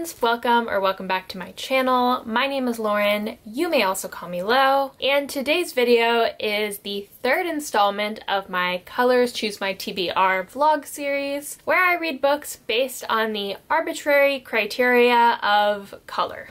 friends, welcome back to my channel. My name is Lauren, you may also call me Lo, and today's video is the third installment of my Colors Choose My TBR vlog series, where I read books based on the arbitrary criteria of color.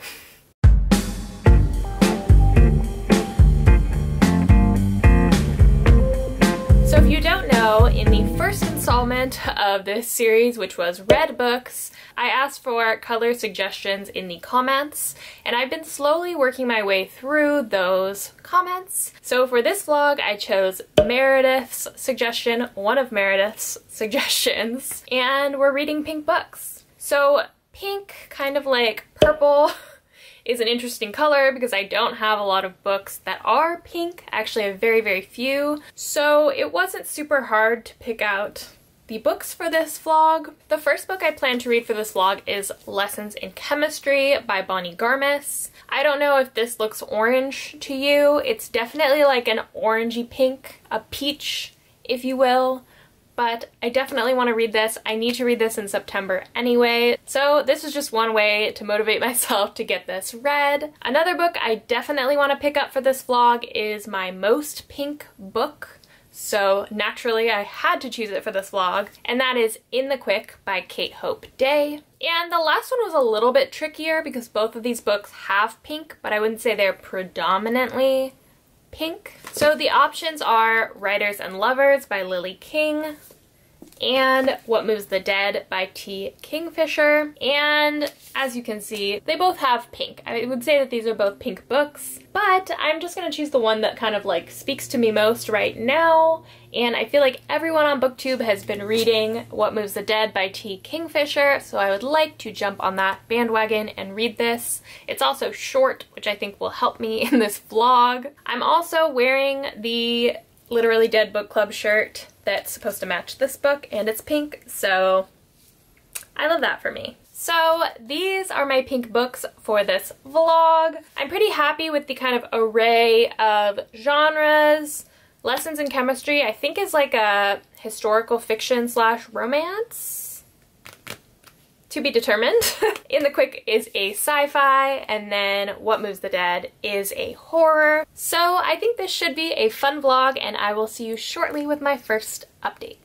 So if you don't know, in the first installment of this series, which was Red Books, I asked for color suggestions in the comments, and I've been slowly working my way through those comments. So for this vlog, I chose Meredith's suggestion, one of Meredith's suggestions, and we're reading pink books. So pink, kind of like purple, is an interesting color because I don't have a lot of books that are pink. Actually, I have very few. So it wasn't super hard to pick out the books for this vlog. The first book I plan to read for this vlog is Lessons in Chemistry by Bonnie Garmis. I don't know if this looks orange to you. It's definitely like an orangey pink, a peach, if you will. But I definitely want to read this. I need to read this in September anyway, so this is just one way to motivate myself to get this read. Another book I definitely want to pick up for this vlog is my most pink book, so naturally I had to choose it for this vlog, and that is In the Quick by Kate Hope Day. And the last one was a little bit trickier because both of these books have pink, but I wouldn't say they're predominantly pink. So the options are Writers and Lovers by Lily King and What Moves the Dead by T. Kingfisher. And as you can see, they both have pink. I would say that these are both pink books, but I'm just gonna choose the one that kind of like speaks to me most right now. And I feel like everyone on BookTube has been reading What Moves the Dead by T. Kingfisher, so I would like to jump on that bandwagon and read this. It's also short, which I think will help me in this vlog. I'm also wearing the Literally Dead Book Club shirt that's supposed to match this book, and it's pink, so I love that for me. So these are my pink books for this vlog. I'm pretty happy with the kind of array of genres. Lessons in Chemistry, I think, is like a historical fiction slash romance. To be determined. In the Quick is a sci-fi, and then What Moves the Dead is a horror. So I think this should be a fun vlog, and I will see you shortly with my first update.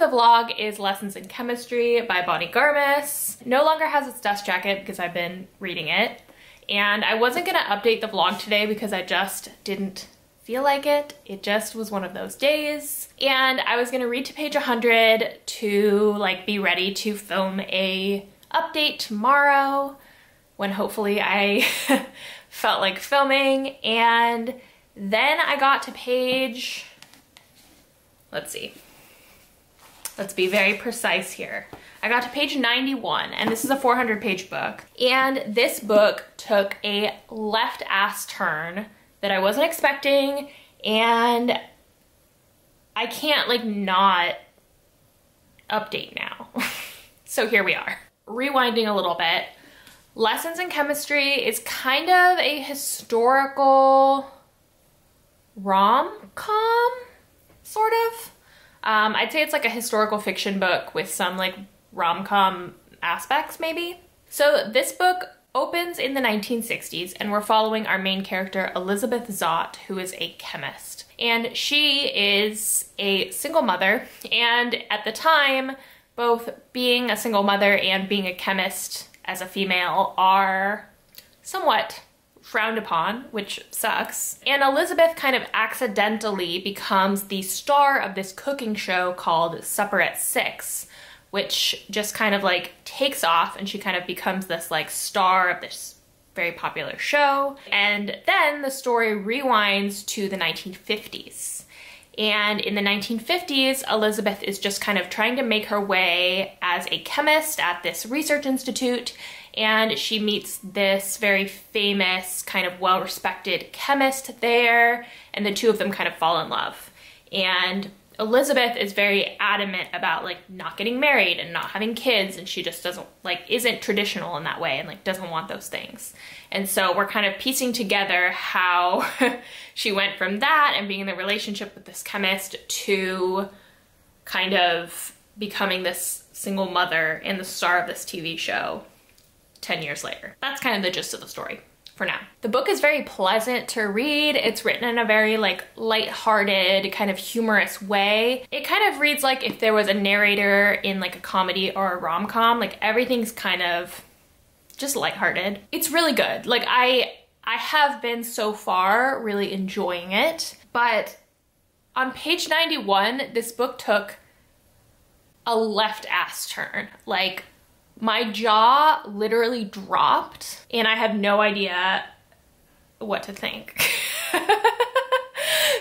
Vlog is Lessons in Chemistry by Bonnie Garmis. No longer has its dust jacket because I've been reading it, and I wasn't gonna update the vlog today because I just didn't feel like it. It just was one of those days, and I was gonna read to page 100 to like be ready to film a update tomorrow when hopefully I felt like filming. And then I got to page, let's be very precise here. I got to page 91, and this is a 400-page book. And this book took a left-ass turn that I wasn't expecting, and I can't like not update now. So here we are. Rewinding a little bit, Lessons in Chemistry is kind of a historical rom-com, sort of. I'd say it's like a historical fiction book with some like rom-com aspects maybe. So this book opens in the 1960s, and we're following our main character Elizabeth Zott, who is a chemist. And she is a single mother, and at the time, both being a single mother and being a chemist as a female are somewhat frowned upon, which sucks. And Elizabeth kind of accidentally becomes the star of this cooking show called Supper at 6, which just kind of like takes off, and she kind of becomes this like star of this very popular show. And then the story rewinds to the 1950s. And in the 1950s, Elizabeth is just kind of trying to make her way as a chemist at this research institute, and she meets this very famous, kind of well-respected chemist there, and the two of them kind of fall in love. And Elizabeth is very adamant about like not getting married and not having kids, and she just doesn't like, isn't traditional in that way and like doesn't want those things. And so we're kind of piecing together how she went from that and being in the relationship with this chemist to kind of becoming this single mother and the star of this TV show 10 years later. That's kind of the gist of the story for now. The book is very pleasant to read. It's written in a very like lighthearted, kind of humorous way. It kind of reads like if there was a narrator in like a comedy or a rom-com. Like everything's kind of just lighthearted. It's really good. Like I have been so far really enjoying it, but on page 91, this book took a left ass turn. Like my jaw literally dropped and I have no idea what to think.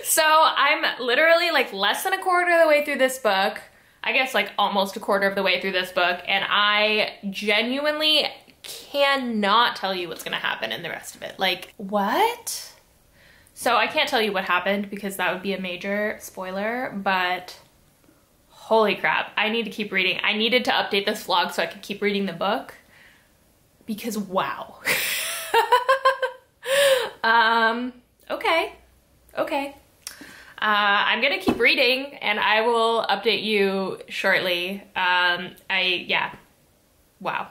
So I'm literally like less than a quarter of the way through this book. I guess like almost a quarter of the way through this book, and I genuinely cannot tell you what's gonna happen in the rest of it. Like, what? So I can't tell you what happened because that would be a major spoiler, but holy crap, I need to keep reading. I needed to update this vlog so I could keep reading the book because wow. Okay. I'm gonna keep reading and I will update you shortly. Yeah, wow.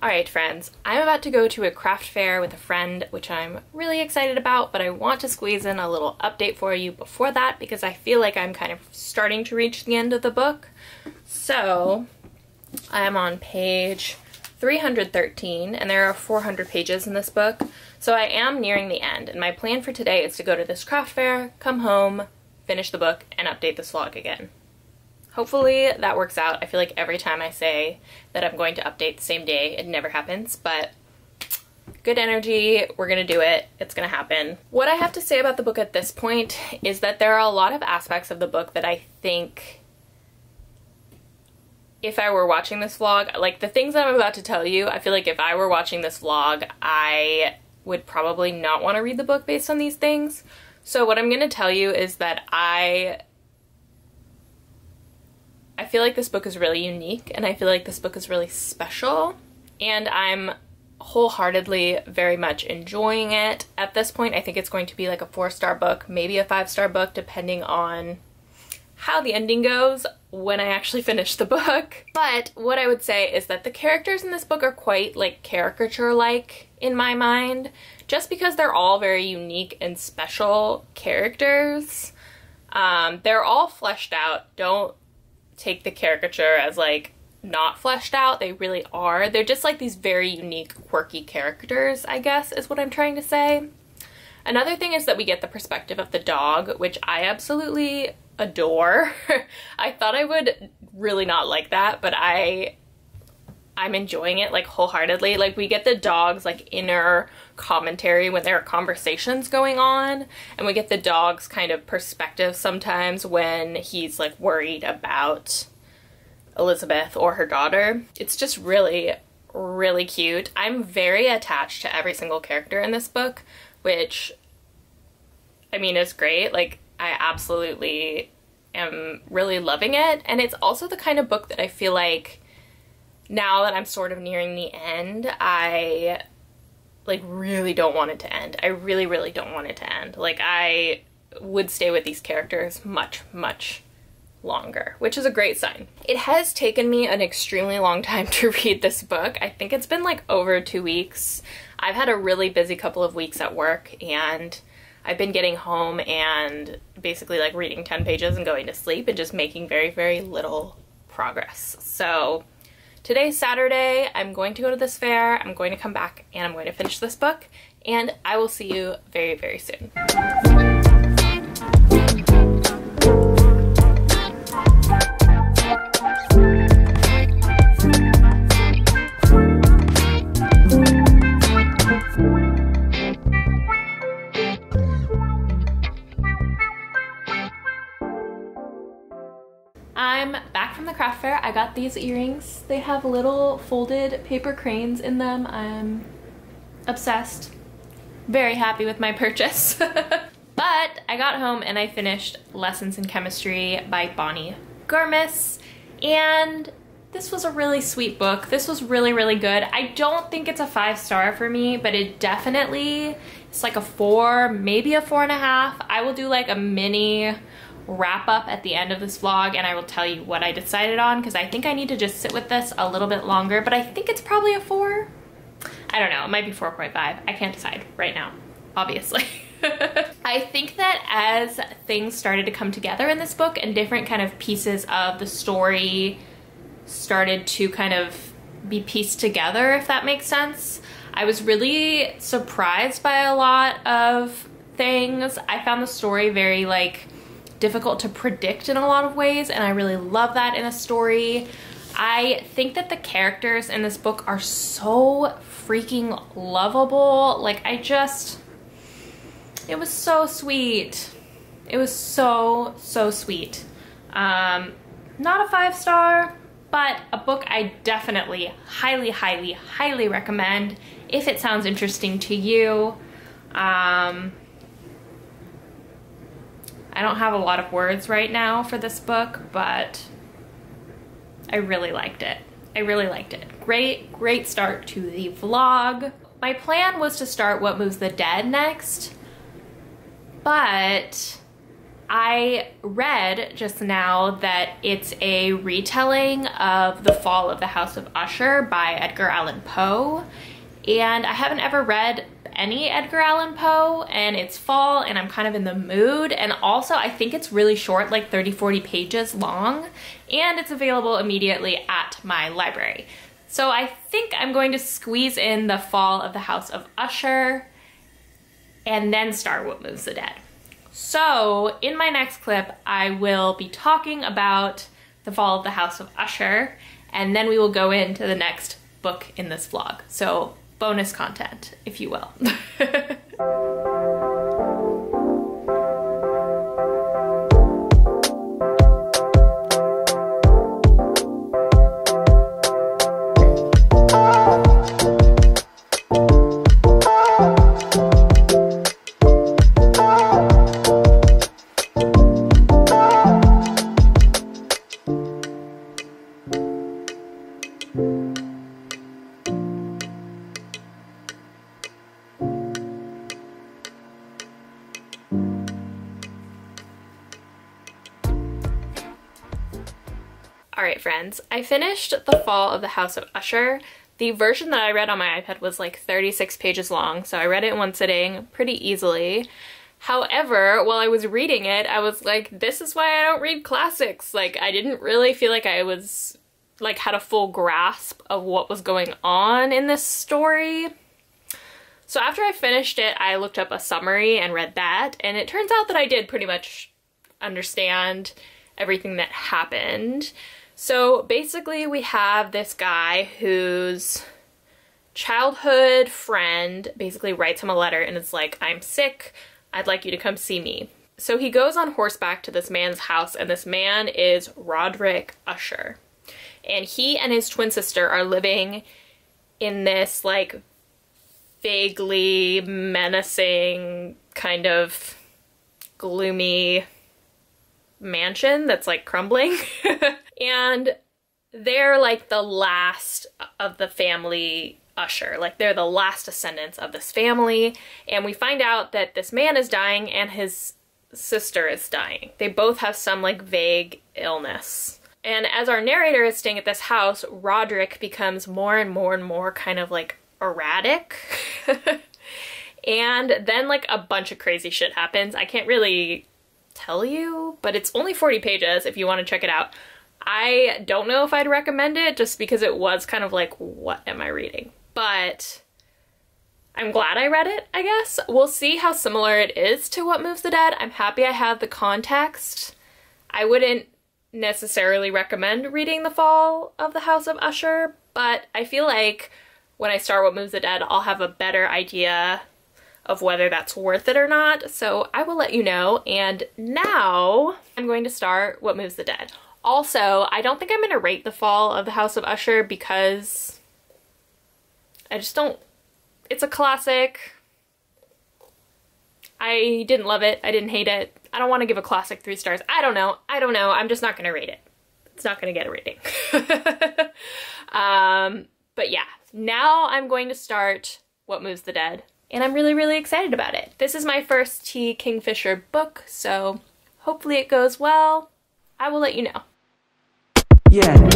Alright friends, I'm about to go to a craft fair with a friend, which I'm really excited about, but I want to squeeze in a little update for you before that because I feel like I'm kind of starting to reach the end of the book. So I'm on page 313 and there are 400 pages in this book, so I am nearing the end, and my plan for today is to go to this craft fair, come home, finish the book, and update this vlog again. Hopefully that works out. I feel like every time I say that I'm going to update the same day, it never happens, but good energy, we're gonna do it, it's gonna happen. What I have to say about the book at this point is that there are a lot of aspects of the book that I think if I were watching this vlog, like the things that I'm about to tell you, I feel like if I were watching this vlog, I would probably not want to read the book based on these things. So what I'm gonna tell you is that I feel like this book is really unique, and I feel like this book is really special, and I'm wholeheartedly very much enjoying it. At this point, I think it's going to be like a 4-star book, maybe a 5-star book, depending on how the ending goes when I actually finish the book. But what I would say is that the characters in this book are quite like caricature-like in my mind, just because they're all very unique and special characters. They're all fleshed out. Don't take the caricature as like not fleshed out. They really are. They're just like these very unique, quirky characters, I guess is what I'm trying to say. Another thing is that we get the perspective of the dog, which I absolutely adore. I thought I would really not like that, but I'm enjoying it like wholeheartedly. Like we get the dog's like inner commentary when there are conversations going on, and we get the dog's kind of perspective sometimes when he's like worried about Elizabeth or her daughter. It's just really, really cute. I'm very attached to every single character in this book, which I mean is great. Like I absolutely am really loving it, and it's also the kind of book that I feel like now that I'm sort of nearing the end, I like really don't want it to end. I really, really don't want it to end. Like I would stay with these characters much, much longer, which is a great sign. It has taken me an extremely long time to read this book. I think it's been like over 2 weeks. I've had a really busy couple of weeks at work, and I've been getting home and basically like reading 10 pages and going to sleep and just making very, very little progress. So today's Saturday, I'm going to go to this fair, I'm going to come back, and I'm going to finish this book, and I will see you very, very soon. I'm back from the craft fair. I got these earrings. They have little folded paper cranes in them. I'm obsessed. Very happy with my purchase. But I got home and I finished Lessons in Chemistry by Bonnie Garmis, and this was a really sweet book. This was really, really good. I don't think it's a 5-star for me, but it definitely, it's like a 4, maybe a 4.5. I will do like a mini wrap up at the end of this vlog and I will tell you what I decided on, because I think I need to just sit with this a little bit longer, but I think it's probably a 4. I don't know, it might be 4.5. I can't decide right now, obviously. I think that as things started to come together in this book and different kind of pieces of the story started to kind of be pieced together, if that makes sense, I was really surprised by a lot of things. I found the story very like difficult to predict in a lot of ways, and I really love that in a story. I think that the characters in this book are so freaking lovable. Like it was so sweet. It was so, so sweet. Not a 5-star, but a book I definitely highly, highly, highly recommend if it sounds interesting to you. I don't have a lot of words right now for this book, but I really liked it. I really liked it. Great, great start to the vlog. My plan was to start What Moves the Dead next, but I read just now that it's a retelling of The Fall of the House of Usher by Edgar Allan Poe, and I haven't ever read any Edgar Allan Poe, and it's fall and I'm kind of in the mood, and also I think it's really short, like 30-40 pages long, and it's available immediately at my library. So I think I'm going to squeeze in The Fall of the House of Usher and then start What Moves the Dead. So in my next clip I will be talking about The Fall of the House of Usher, and then we will go into the next book in this vlog. So bonus content, if you will. Alright friends, I finished The Fall of the House of Usher. The version that I read on my iPad was like 36 pages long, so I read it in one sitting pretty easily. However, while I was reading it, I was like, this is why I don't read classics. Like, I didn't really feel like I was, like, had a full grasp of what was going on in this story. So after I finished it, I looked up a summary and read that, and it turns out that I did pretty much understand everything that happened. So basically we have this guy whose childhood friend basically writes him a letter and is like, I'm sick, I'd like you to come see me. So he goes on horseback to this man's house, and this man is Roderick Usher. And he and his twin sister are living in this like vaguely menacing kind of gloomy mansion that's like crumbling. And they're like the last of the family Usher, like they're the last descendants of this family, and we find out that this man is dying and his sister is dying. They both have some like vague illness. And as our narrator is staying at this house, Roderick becomes more and more and more kind of like erratic. And then like a bunch of crazy shit happens. I can't really tell you, but it's only 40 pages if you want to check it out. I don't know if I'd recommend it just because it was kind of like, what am I reading? But I'm glad I read it, I guess. We'll see how similar it is to What Moves the Dead. I'm happy I have the context. I wouldn't necessarily recommend reading The Fall of the House of Usher, but I feel like when I start What Moves the Dead, I'll have a better idea of whether that's worth it or not, so I will let you know. And now I'm going to start What Moves the Dead. Also, I don't think I'm going to rate The Fall of the House of Usher because I just don't... It's a classic. I didn't love it. I didn't hate it. I don't want to give a classic 3 stars. I don't know. I'm just not going to rate it. It's not going to get a rating. But yeah, now I'm going to start What Moves the Dead, and I'm really, really excited about it. This is my first T. Kingfisher book, so hopefully it goes well. I will let you know. Yeah.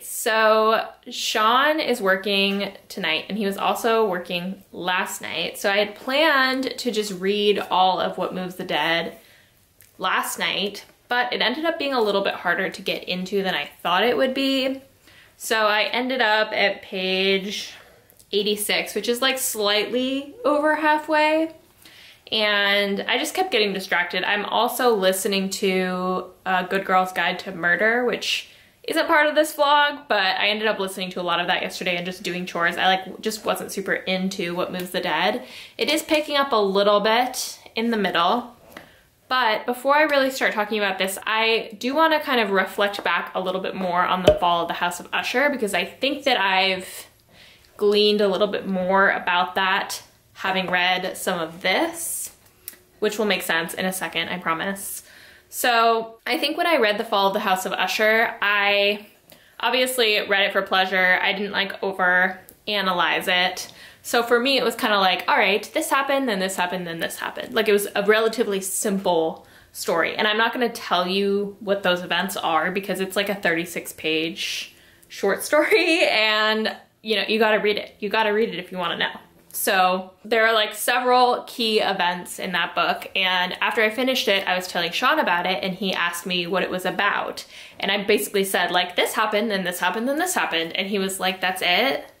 So Sean is working tonight, and he was also working last night. So I had planned to just read all of What Moves the Dead last night, but it ended up being a little bit harder to get into than I thought it would be. So I ended up at page 86, which is like slightly over halfway. And I just kept getting distracted. I'm also listening to Good Girl's Guide to Murder, which isn't part of this vlog, but I ended up listening to a lot of that yesterday and just doing chores. I just wasn't super into What Moves the Dead. It is picking up a little bit in the middle, but before I really start talking about this, I do want to kind of reflect back a little bit more on The Fall of the House of Usher, because I think that I've gleaned a little bit more about that having read some of this, which will make sense in a second, I promise. So I think when I read The Fall of the House of Usher, I obviously read it for pleasure. I didn't like over-analyze it. So for me, it was kind of like, all right, this happened, then this happened, then this happened. Like, it was a relatively simple story. And I'm not going to tell you what those events are because it's like a 36-page short story, and you know, you gotta read it. You gotta read it if you want to know. So there are like several key events in that book, and after I finished it, I was telling Sean about it, and he asked me what it was about. And I basically said, like, this happened, then this happened, then this happened. And he was like, that's it?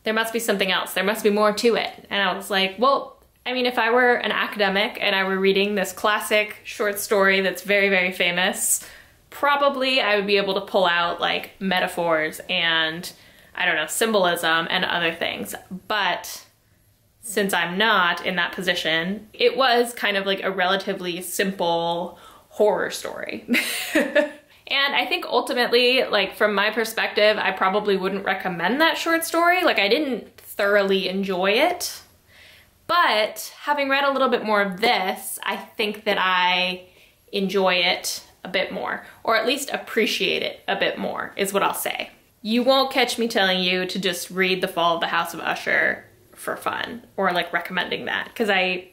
There must be something else. There must be more to it. And I was like, well, I mean, if I were an academic and I were reading this classic short story that's very, very famous, probably I would be able to pull out like metaphors and, I don't know, symbolism and other things. But since I'm not in that position, it was kind of like a relatively simple horror story. And I think ultimately, like, from my perspective, I probably wouldn't recommend that short story. Like, I didn't thoroughly enjoy it. But having read a little bit more of this, I think that I enjoy it a bit more, or at least appreciate it a bit more, is what I'll say. You won't catch me telling you to just read The Fall of the House of Usher for fun, or like recommending that, because I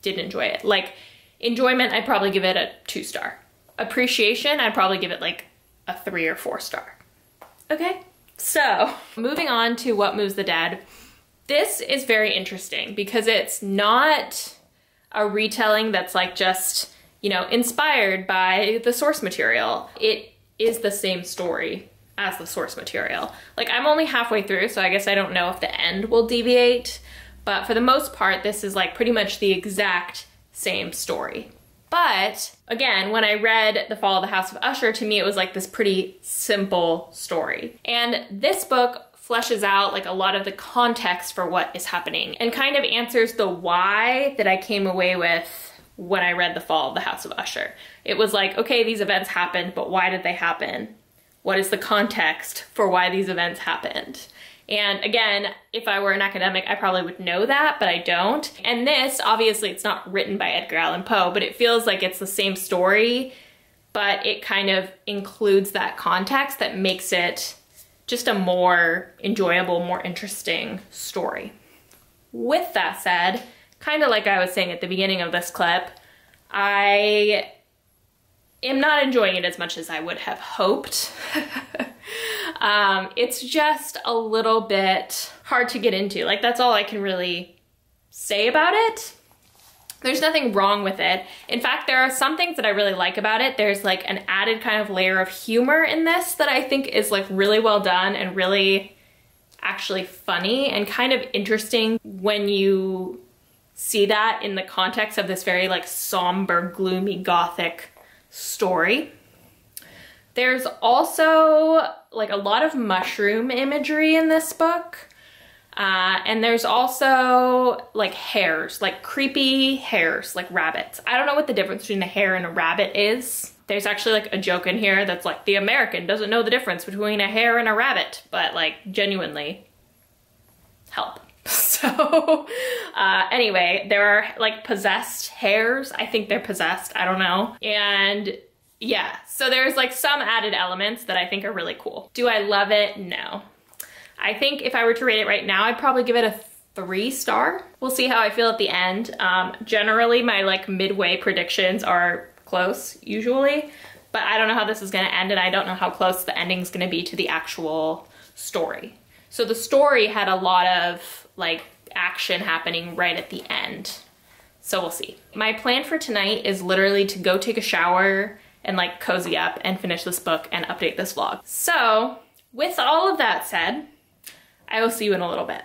did enjoy it. Like, enjoyment, I'd probably give it a 2-star. Appreciation, I'd probably give it like a 3 or 4-star. Okay, so moving on to What Moves the Dead. This is very interesting because it's not a retelling that's like just, you know, inspired by the source material. It is the same story as the source material. Like, I'm only halfway through, so I guess I don't know if the end will deviate, but for the most part, this is like pretty much the exact same story. But again, when I read The Fall of the House of Usher, to me it was like this pretty simple story. And this book fleshes out like a lot of the context for what is happening and kind of answers the why that I came away with when I read The Fall of the House of Usher. It was like, okay, these events happened, but why did they happen? What is the context for why these events happened? And again, if I were an academic, I probably would know that, but I don't. And this, obviously, it's not written by Edgar Allan Poe, but it feels like it's the same story, but it kind of includes that context that makes it just a more enjoyable, more interesting story. With that said, kind of like I was saying at the beginning of this clip, I am not enjoying it as much as I would have hoped. It's just a little bit hard to get into. Like, that's all I can really say about it. There's nothing wrong with it. In fact, there are some things that I really like about it. There's like an added kind of layer of humor in this that I think is like really well done and really actually funny and kind of interesting when you see that in the context of this very like somber, gloomy, gothic story. There's also like a lot of mushroom imagery in this book. And there's also like hares, like creepy hares, like rabbits. I don't know what the difference between a hare and a rabbit is. There's actually like a joke in here that's like, the American doesn't know the difference between a hare and a rabbit, but like genuinely help. So anyway, there are like possessed hares. I think they're possessed, I don't know. And yeah, so there's like some added elements that I think are really cool. Do I love it? No. I think if I were to rate it right now, I'd probably give it a 3-star. We'll see how I feel at the end. Generally, my like midway predictions are close, usually, but I don't know how this is gonna end, and I don't know how close the ending's gonna be to the actual story. So the story had a lot of like action happening right at the end. So we'll see. My plan for tonight is literally to go take a shower and like cozy up and finish this book and update this vlog. So with all of that said, I will see you in a little bit.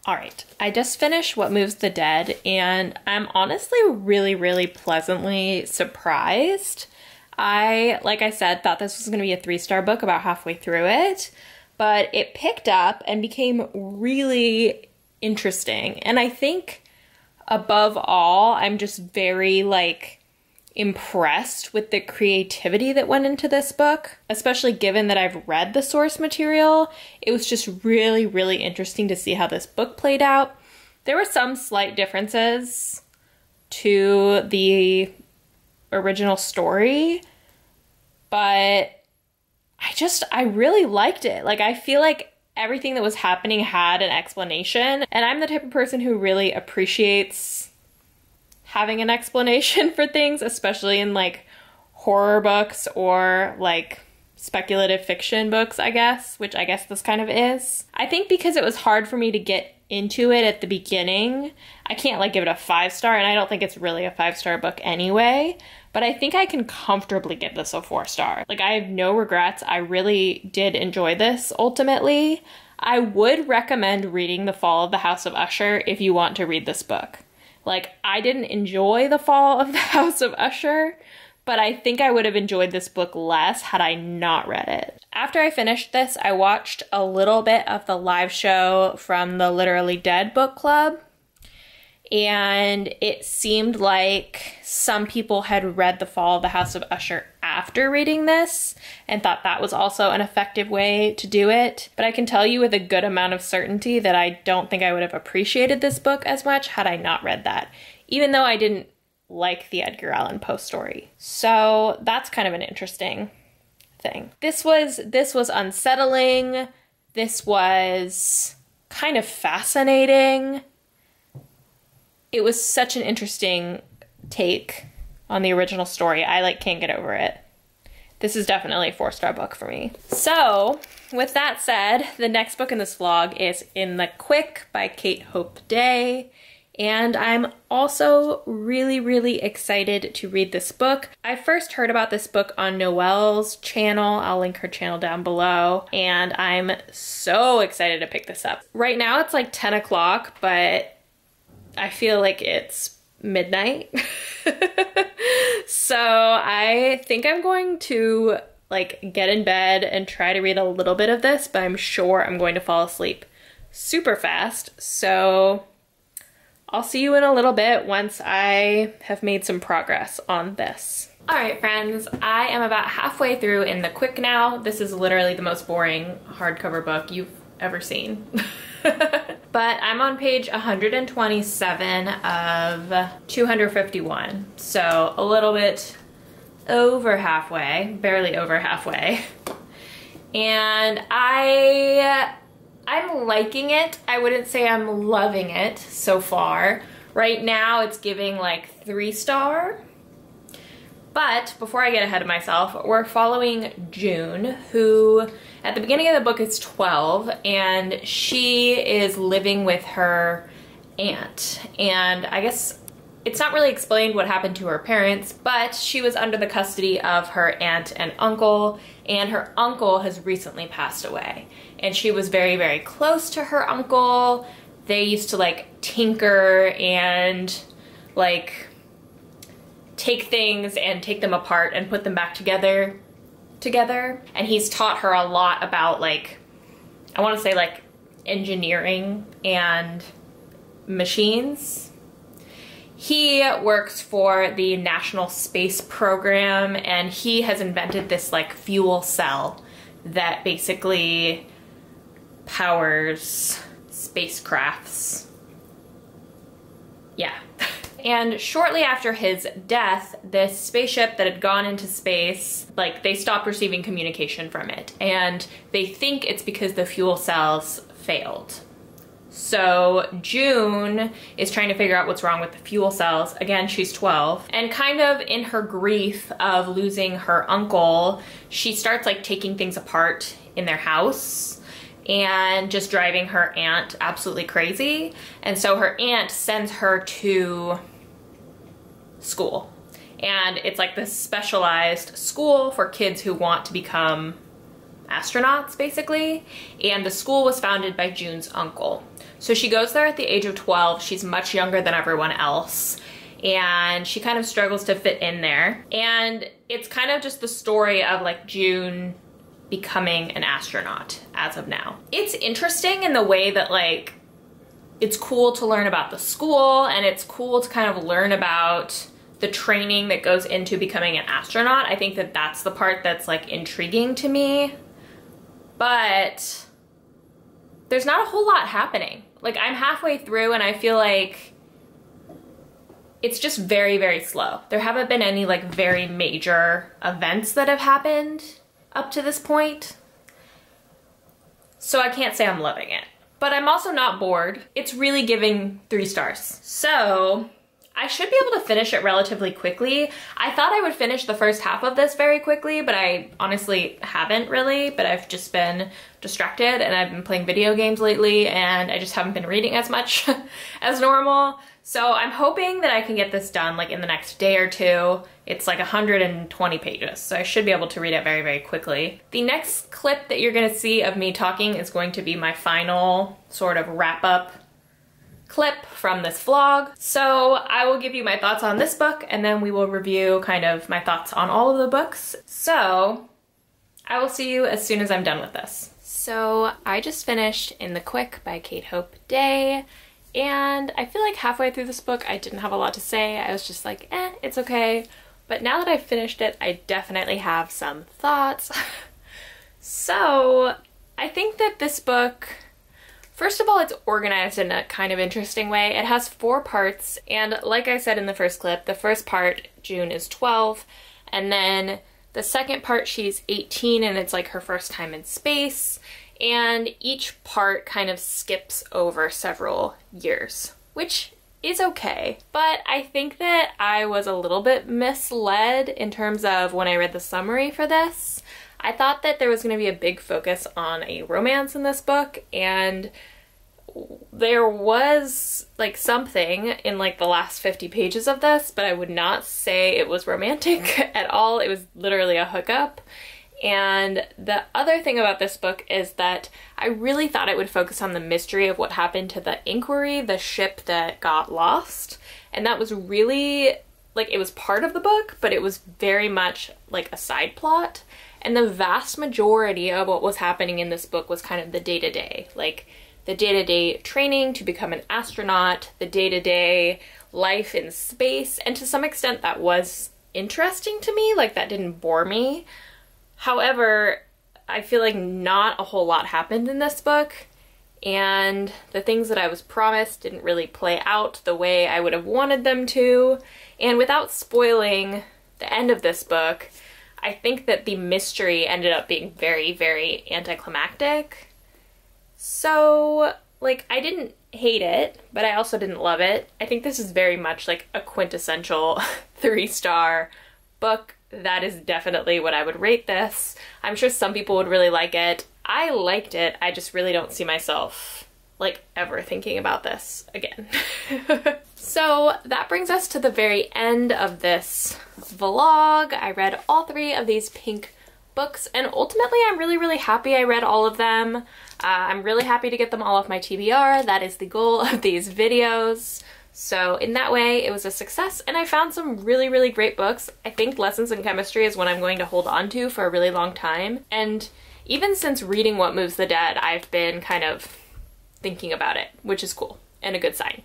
All right, I just finished What Moves the Dead, and I'm honestly really pleasantly surprised. Like I said, thought this was gonna be a 3-star book about halfway through it, but it picked up and became really interesting. And I think above all, I'm just very like impressed with the creativity that went into this book, especially given that I've read the source material. It was just really interesting to see how this book played out. There were some slight differences to the original story, but I really liked it. Like, I feel like everything that was happening had an explanation, and I'm the type of person who really appreciates having an explanation for things, especially in like horror books or like speculative fiction books, I guess, which I guess this kind of is. I think because it was hard for me to get into it at the beginning, I can't like give it a 5-star, and I don't think it's really a 5-star book anyway, but I think I can comfortably give this a 4-star. Like, I have no regrets. I really did enjoy this ultimately. I would recommend reading The Fall of the House of Usher if you want to read this book. Like, I didn't enjoy The Fall of the House of Usher, but I think I would have enjoyed this book less had I not read it. After I finished this, I watched a little bit of the live show from the Literally Dead book club, and it seemed like some people had read The Fall of the House of Usher after reading this and thought that was also an effective way to do it. But I can tell you with a good amount of certainty that I don't think I would have appreciated this book as much had I not read that, even though I didn't like the Edgar Allan Poe story. So that's kind of an interesting thing. This was unsettling. This was kind of fascinating. It was such an interesting take on the original story. I like can't get over it. This is definitely a 4-star book for me. So with that said, the next book in this vlog is In the Quick by Kate Hope Day. And I'm also really excited to read this book. I first heard about this book on Noelle's channel. I'll link her channel down below. And I'm so excited to pick this up. Right now it's like 10 o'clock, but I feel like it's midnight. So I think I'm going to like get in bed and try to read a little bit of this, but I'm sure I'm going to fall asleep super fast. So I'll see you in a little bit once I have made some progress on this. All right, friends, I am about halfway through in the quick now. This is literally the most boring hardcover book you've ever seen. But I'm on page 127 of 251. So a little bit over halfway, barely over halfway. And I'm liking it. I wouldn't say I'm loving it so far. Right now it's giving like 3-star. But before I get ahead of myself, we're following June, who at the beginning of the book is 12, and she is living with her aunt. And I guess it's not really explained what happened to her parents, but she was under the custody of her aunt and uncle, and her uncle has recently passed away. And she was very, very close to her uncle. They used to like tinker and like take things and take them apart and put them back together. And he's taught her a lot about like, I want to say like engineering and machines. He works for the National Space Program, and he has invented this like fuel cell that basically powers spacecrafts. Yeah. And shortly after his death, this spaceship that had gone into space, like they stopped receiving communication from it. And they think it's because the fuel cells failed. So June is trying to figure out what's wrong with the fuel cells. Again, she's 12. And kind of in her grief of losing her uncle, she starts like taking things apart in their house and just driving her aunt absolutely crazy. And so her aunt sends her to school. And it's like this specialized school for kids who want to become astronauts, basically. And the school was founded by June's uncle. So she goes there at the age of 12. She's much younger than everyone else. And she kind of struggles to fit in there. And it's kind of just the story of like June becoming an astronaut as of now. It's interesting in the way that like, it's cool to learn about the school, and it's cool to kind of learn about the training that goes into becoming an astronaut. I think that that's the part that's like intriguing to me, but there's not a whole lot happening. Like I'm halfway through and I feel like it's just very, very slow. There haven't been any like very major events that have happened up to this point. So I can't say I'm loving it, but I'm also not bored. It's really giving 3 stars. So I should be able to finish it relatively quickly. I thought I would finish the first half of this very quickly, but I honestly haven't really, but I've just been distracted and I've been playing video games lately and I just haven't been reading as much as normal. So I'm hoping that I can get this done like in the next day or two. It's like 120 pages, so I should be able to read it very, very quickly. The next clip that you're gonna see of me talking is going to be my final sort of wrap up clip from this vlog. So I will give you my thoughts on this book and then we will review kind of my thoughts on all of the books. So I will see you as soon as I'm done with this. So I just finished In the Quick by Kate Hope Day, and I feel like halfway through this book I didn't have a lot to say. I was just like, it's okay. But now that I've finished it, I definitely have some thoughts. So I think that this book, first of all, it's organized in a kind of interesting way. It has 4 parts, and like I said in the first clip, the first part, June is 12, and then the second part, she's 18, and it's like her first time in space, and each part kind of skips over several years, which is okay. But I think that I was a little bit misled in terms of when I read the summary for this. I thought that there was going to be a big focus on a romance in this book, and there was like something in like the last 50 pages of this, but I would not say it was romantic at all. It was literally a hookup. And the other thing about this book is that I really thought it would focus on the mystery of what happened to the Inquiry, the ship that got lost. And that was really, like, it was part of the book, but it was very much like a side plot. And the vast majority of what was happening in this book was kind of the day-to-day, like the day-to-day training to become an astronaut, the day-to-day life in space, and to some extent that was interesting to me, like that didn't bore me. However, I feel like not a whole lot happened in this book, and the things that I was promised didn't really play out the way I would have wanted them to. And without spoiling the end of this book, I think that the mystery ended up being very, very anticlimactic. So, like, I didn't hate it, but I also didn't love it. I think this is very much like a quintessential 3-star book. That is definitely what I would rate this. I'm sure some people would really like it. I liked it. I just really don't see myself, like, ever thinking about this again. So that brings us to the very end of this vlog. I read all 3 of these pink books, and ultimately I'm really, really happy I read all of them. I'm really happy to get them all off my TBR. That is the goal of these videos. So in that way, it was a success, and I found some really, really great books. I think Lessons in Chemistry is one I'm going to hold on to for a really long time, and even since reading What Moves the Dead, I've been kind of thinking about it, which is cool and a good sign.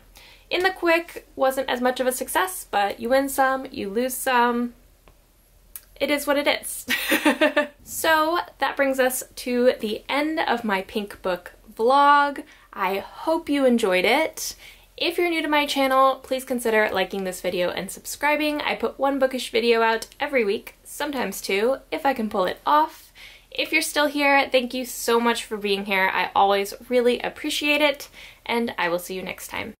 In the Quick wasn't as much of a success, but you win some, you lose some. It is what it is. So that brings us to the end of my pink book vlog. I hope you enjoyed it. If you're new to my channel, please consider liking this video and subscribing. I put 1 bookish video out every week, sometimes 2, if I can pull it off. If you're still here, thank you so much for being here. I always really appreciate it, and I will see you next time.